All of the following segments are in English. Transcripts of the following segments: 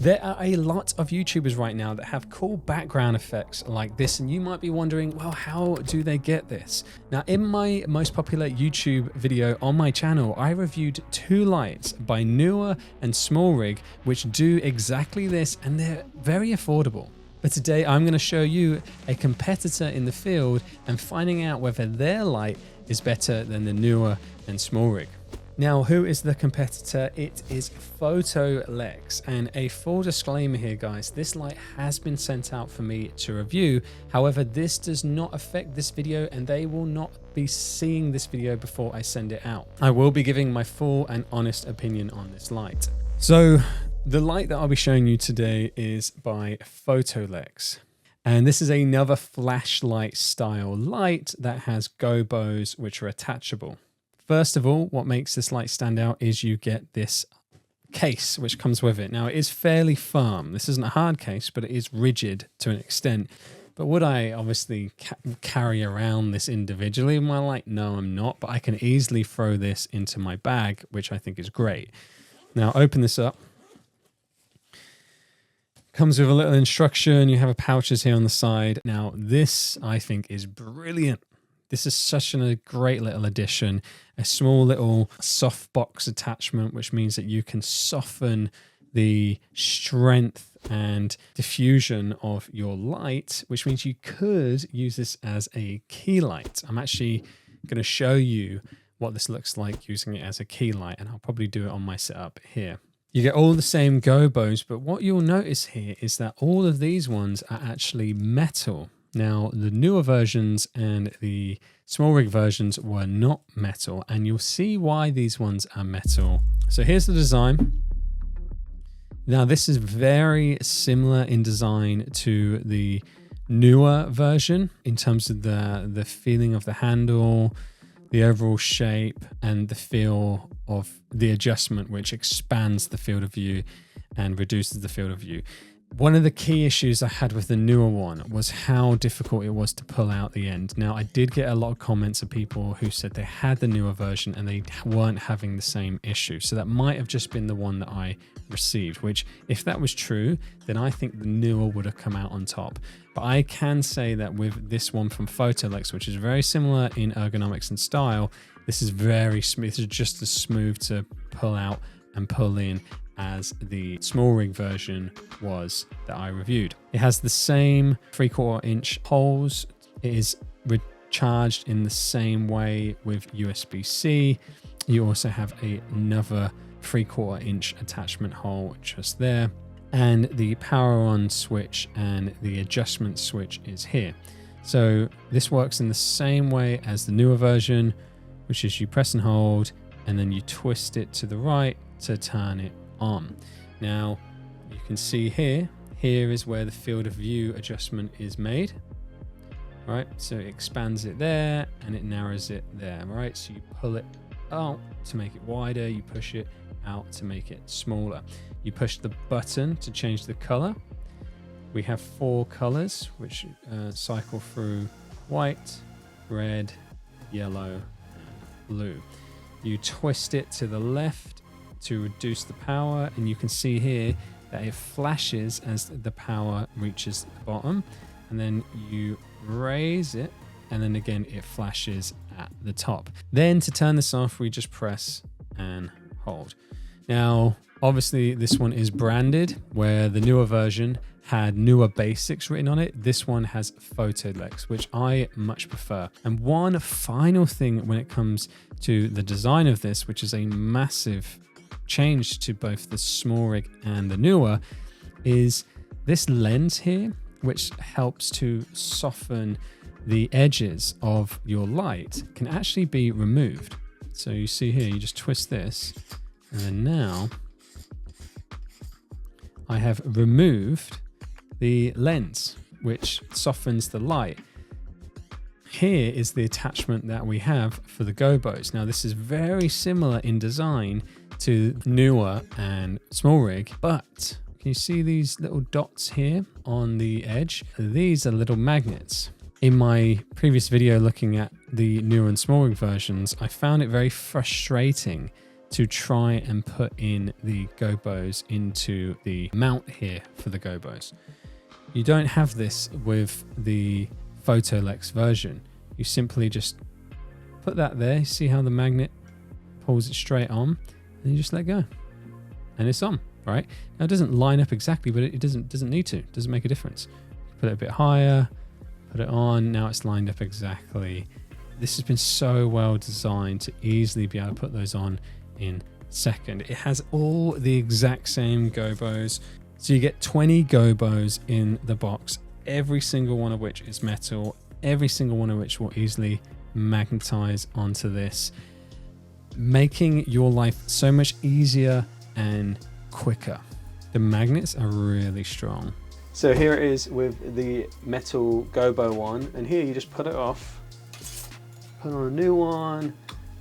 There are a lot of YouTubers right now that have cool background effects like this, and you might be wondering, well, how do they get this? Now, in my most popular YouTube video on my channel, I reviewed two lights by Neewer and SmallRig, which do exactly this, and they're very affordable. But today I'm going to show you a competitor in the field and finding out whether their light is better than the Neewer and SmallRig. Now, who is the competitor? It is Photoolex, and a full disclaimer here, guys, this light has been sent out for me to review. However, this does not affect this video and they will not be seeing this video before I send it out. I will be giving my full and honest opinion on this light. So the light that I'll be showing you today is by Photoolex. And this is another flashlight style light that has gobos which are attachable. First of all, what makes this light stand out is you get this case which comes with it. Now, it is fairly firm. This isn't a hard case, but it is rigid to an extent. But would I obviously carry around this individually with my light? No, I'm not. But I can easily throw this into my bag, which I think is great. Now, open this up. Comes with a little instruction. You have pouches here on the side. Now, this I think is brilliant. This is such a great little addition. A small little soft box attachment, which means that you can soften the strength and diffusion of your light, which means you could use this as a key light. I'm actually going to show you what this looks like using it as a key light, and I'll probably do it on my setup here. You get all the same gobos, but what you'll notice here is that all of these ones are actually metal. Now, the Neewer versions and the SmallRig versions were not metal, and you'll see why these ones are metal. So here's the design. Now, this is very similar in design to the Neewer version in terms of the feeling of the handle, the overall shape, and the feel of the adjustment, which expands the field of view and reduces the field of view. One of the key issues I had with the Neewer one was how difficult it was to pull out the end. Now, I did get a lot of comments of people who said they had the Neewer version and they weren't having the same issue. So that might have just been the one that I received, which if that was true, then I think the Neewer would have come out on top. But I can say that with this one from Photoolex, which is very similar in ergonomics and style, this is very smooth. This is just as smooth to pull out and pull in as the SmallRig version was that I reviewed. It has the same 3/4 inch holes. It is recharged in the same way with USB-C. You also have another 3/4 inch attachment hole just there. And the power on switch and the adjustment switch is here. So this works in the same way as the Neewer version, which is you press and hold, and then you twist it to the right to turn it on. Now, you can see here is where the field of view adjustment is made, right? So it expands it there and it narrows it there, right? So you pull it out to make it wider, you push it out to make it smaller. You push the button to change the color. We have 4 colors which cycle through: white, red, yellow, and blue. You twist it to the left to reduce the power, and you can see here that it flashes as the power reaches the bottom, and then you raise it and then again it flashes at the top. Then to turn this off, we just press and hold. Now obviously this one is branded, where the Neewer version had Neewer Basics written on it. This one has Photoolex, which I much prefer. And one final thing when it comes to the design of this, which is a massive change to both the SmallRig and the Neewer, is this lens here, which helps to soften the edges of your light, can actually be removed. So you see here, you just twist this, and then now I have removed the lens, which softens the light. Here is the attachment that we have for the Gobos. Now this is very similar in design to Neewer and SmallRig, but can you see these little dots here on the edge? These are little magnets. In my previous video looking at the Neewer and SmallRig versions, I found it very frustrating to try and put in the Gobos into the mount here for the Gobos. You don't have this with the Photoolex version. You simply just put that there. See how the magnet pulls it straight on, and you just let go, and it's on. Right now, it doesn't line up exactly, but it doesn't need to. It doesn't make a difference. Put it a bit higher, put it on. Now it's lined up exactly. This has been so well designed to easily be able to put those on in a second. It has all the exact same Gobos. So you get 20 Gobos in the box, every single one of which is metal, every single one of which will easily magnetize onto this, making your life so much easier and quicker. The magnets are really strong. So here it is with the metal Gobo one, and here you just put it off, put on a new one,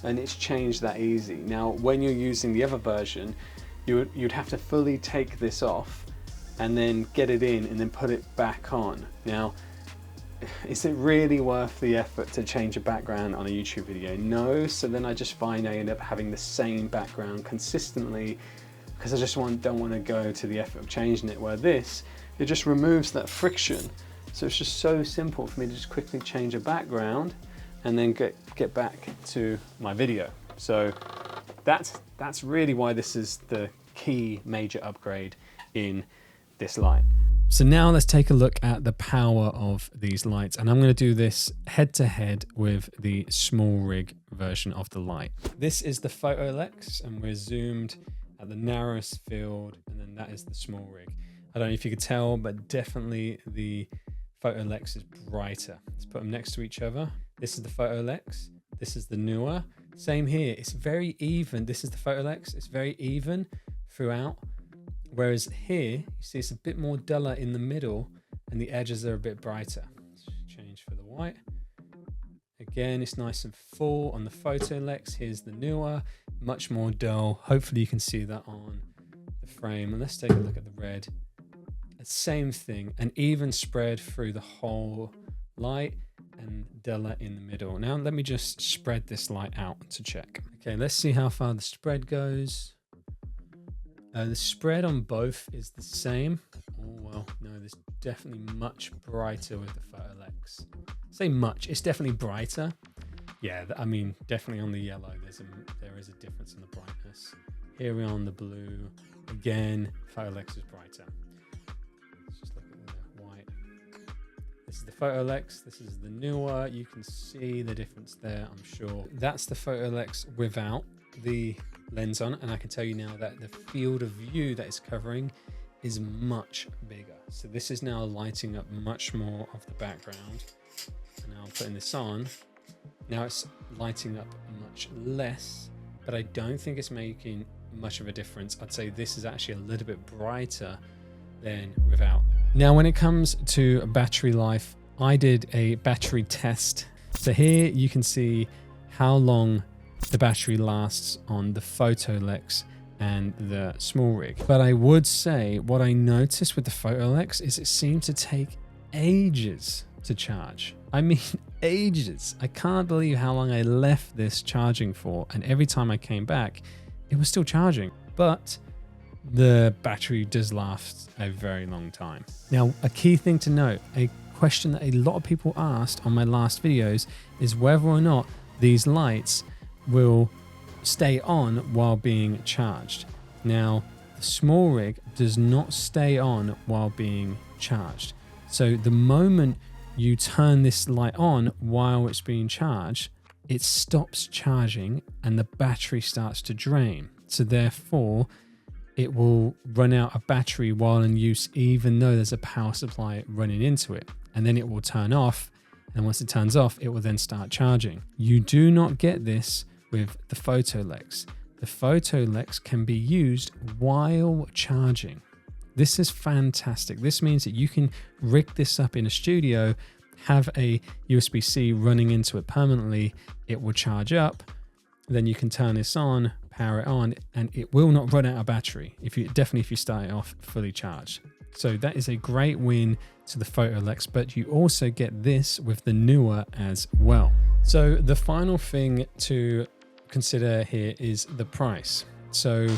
and it's changed that easy. Now when you're using the other version, you'd have to fully take this off and then get it in and then put it back on. Now, is it really worth the effort to change a background on a YouTube video? No. So then I just find I end up having the same background consistently, because I just don't want to go to the effort of changing it, where this, it just removes that friction. So it's just so simple for me to just quickly change a background and then get back to my video. So that's really why this is the key major upgrade in this light. So now let's take a look at the power of these lights, and I'm going to do this head to head with the SmallRig version of the light. This is the Photoolex, and we're zoomed at the narrowest field, and then that is the SmallRig. I don't know if you could tell, but definitely the Photoolex is brighter. Let's put them next to each other. This is the Photoolex. This is the Neewer. Same here. It's very even. This is the Photoolex. It's very even throughout. Whereas here, you see it's a bit more duller in the middle, and the edges are a bit brighter. Let's change for the white. Again, it's nice and full on the Photoolex. Here's the Neewer, much more dull. Hopefully you can see that on the frame. And let's take a look at the red. Same thing, an even spread through the whole light and duller in the middle. Now let me just spread this light out to check. Okay, let's see how far the spread goes. The spread on both is the same. Oh, well, no, there's definitely much brighter with the Photoolex. Say much, it's definitely brighter. Yeah, I mean, definitely on the yellow, there is a difference in the brightness. Here we are on the blue. Again, Photoolex is brighter. Let's just look at the white. This is the Photoolex, this is the Neewer. You can see the difference there, I'm sure. That's the Photoolex without the lens on, and I can tell you now that the field of view that it's covering is much bigger. So this is now lighting up much more of the background. And now I'm putting this on. Now it's lighting up much less, but I don't think it's making much of a difference. I'd say this is actually a little bit brighter than without. Now, when it comes to battery life, I did a battery test. So here you can see how long the battery lasts on the Photoolex and the SmallRig. But I would say what I noticed with the Photoolex is it seemed to take ages to charge. I mean, ages. I can't believe how long I left this charging for, and every time I came back, it was still charging. But the battery does last a very long time. Now, a key thing to note, a question that a lot of people asked on my last videos is whether or not these lights will stay on while being charged. Now, the SmallRig does not stay on while being charged. So the moment you turn this light on while it's being charged, it stops charging and the battery starts to drain. So therefore, it will run out of battery while in use, even though there's a power supply running into it. And then it will turn off. And once it turns off, it will then start charging. You do not get this with the Photoolex. The Photoolex can be used while charging. This is fantastic. This means that you can rig this up in a studio, have a USB-C running into it permanently. It will charge up. Then you can turn this on, power it on, and it will not run out of battery. If you start it off fully charged. So that is a great win to the Photoolex, but you also get this with the Neewer as well. So the final thing to consider here is the price. So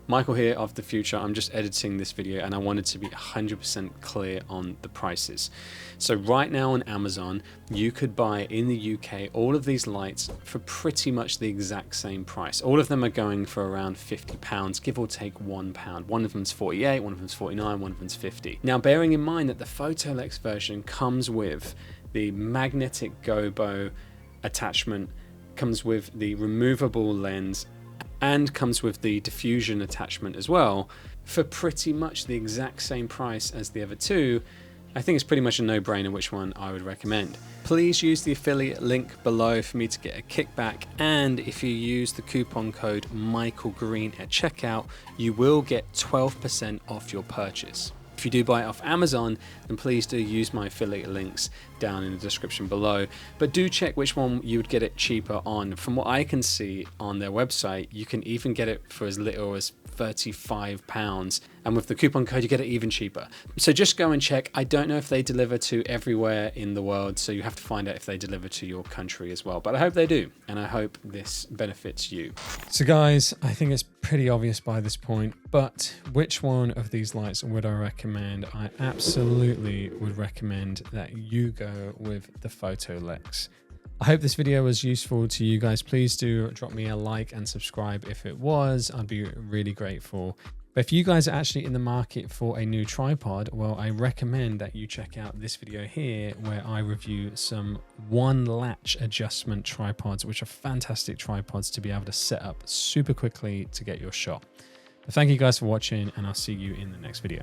Michael here of the future. I'm just editing this video and I wanted to be 100% clear on the prices. So right now on Amazon, you could buy in the UK all of these lights for pretty much the exact same price. All of them are going for around £50, give or take £1. One of them's 48, one of them's 49, one of them's 50. Now, bearing in mind that the Photoolex version comes with the magnetic Gobo attachment, comes with the removable lens, and comes with the diffusion attachment as well, for pretty much the exact same price as the other two, I think it's pretty much a no-brainer which one I would recommend. Please use the affiliate link below for me to get a kickback, and if you use the coupon code MichaelGreen at checkout, you will get 12% off your purchase. If you do buy it off Amazon, then please do use my affiliate links down in the description below. But do check which one you would get it cheaper on. From what I can see on their website, you can even get it for as little as £35. And with the coupon code, you get it even cheaper. So just go and check. I don't know if they deliver to everywhere in the world, so you have to find out if they deliver to your country as well. But I hope they do, and I hope this benefits you. So guys, I think it's pretty obvious by this point, but which one of these lights would I recommend? I absolutely would recommend that you go with the Photoolex. I hope this video was useful to you guys. Please do drop me a like and subscribe if it was. I'd be really grateful. But if you guys are actually in the market for a new tripod, well, I recommend that you check out this video here where I review some one latch adjustment tripods, which are fantastic tripods to be able to set up super quickly to get your shot. But thank you guys for watching, and I'll see you in the next video.